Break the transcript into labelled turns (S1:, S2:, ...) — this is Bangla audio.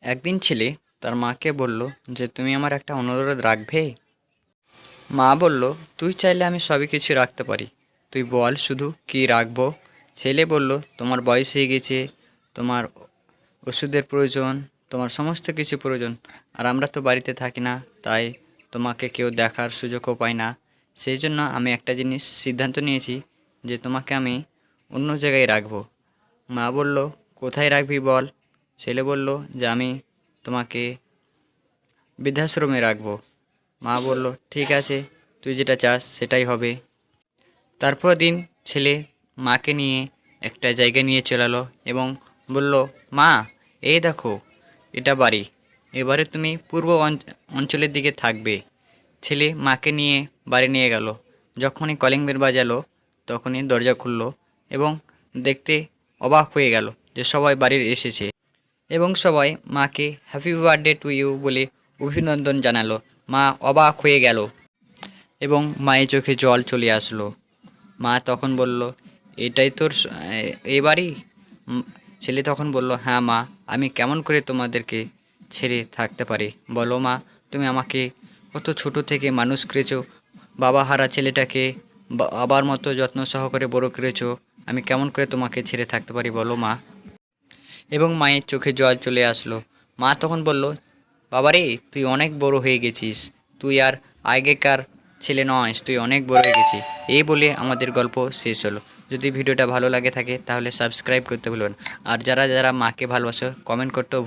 S1: একদিন ছেলে তার মাকে বলল যে তুমি আমার একটা অনুরোধ রাখবে। মা বলল, তুই চাইলে আমি সবই কিছু রাখতে পারি, তুই বল শুধু কি রাখবো। ছেলে বলল, তোমার বয়স হয়ে গেছে, তোমার ওষুধের প্রয়োজন, তোমার সমস্ত কিছু প্রয়োজন। আর আমরা তো বাড়িতে থাকি না, তাই তোমাকে কেউ দেখার সুযোগও পাই না। সেই জন্য আমি একটা জিনিস সিদ্ধান্ত নিয়েছি যে তোমাকে আমি অন্য জায়গায় রাখবো। মা বলল, কোথায় রাখবি বল। ছেলে বলল যে আমি তোমাকে বৃদ্ধাশ্রমে রাখবো। মা বলল, ঠিক আছে, তুই যেটা চাস সেটাই হবে। তারপর দিন ছেলে মাকে নিয়ে একটা জায়গায় নিয়ে চলালো এবং বলল, মা, এই দেখো, এটা বাড়ি, এবারে তুমি পূর্ব অঞ্চলের দিকে থাকবে। ছেলে মাকে নিয়ে বাড়ি নিয়ে গেল। যখনই কলিং বেল বাজালো তখনই দরজা খুললো এবং দেখতে অবাক হয়ে গেল যে সবাই বাড়ির এসেছে এবং সবাই মাকে হ্যাপি বার্থডে টু ইউ বলে অভিনন্দন জানালো। মা অবাক হয়ে গেল এবং মায়ের চোখে জল চলে আসলো। মা তখন বলল, এটাই তোর এ বাড়ি? ছেলে তখন বলল, হ্যাঁ মা, আমি কেমন করে তোমাদেরকে ছেড়ে থাকতে পারি বলো মা। তুমি আমাকে কত ছোট থেকে মানুষ করেছো, বাবা হারা ছেলেটাকে বাবার মতো যত্ন সহকারে বড় করেছো, আমি কেমন করে তোমাকে ছেড়ে থাকতে পারি বলো মা। এবং মায়ের চোখে জল চলে আসলো। মা তখন বলল, বাবারে, তুই অনেক বড় হয়ে গেছিস, তুই আর আগেকার ছেলে নয়, তুই অনেক বড় হয়ে গেছিস। এই বলে আমাদের গল্প শেষ হলো। যদি ভিডিওটা ভালো লাগে থাকে তাহলে সাবস্ক্রাইব করতে ভুলবেন। আর যারা যারা মাকে ভালোবাসো কমেন্ট করতেও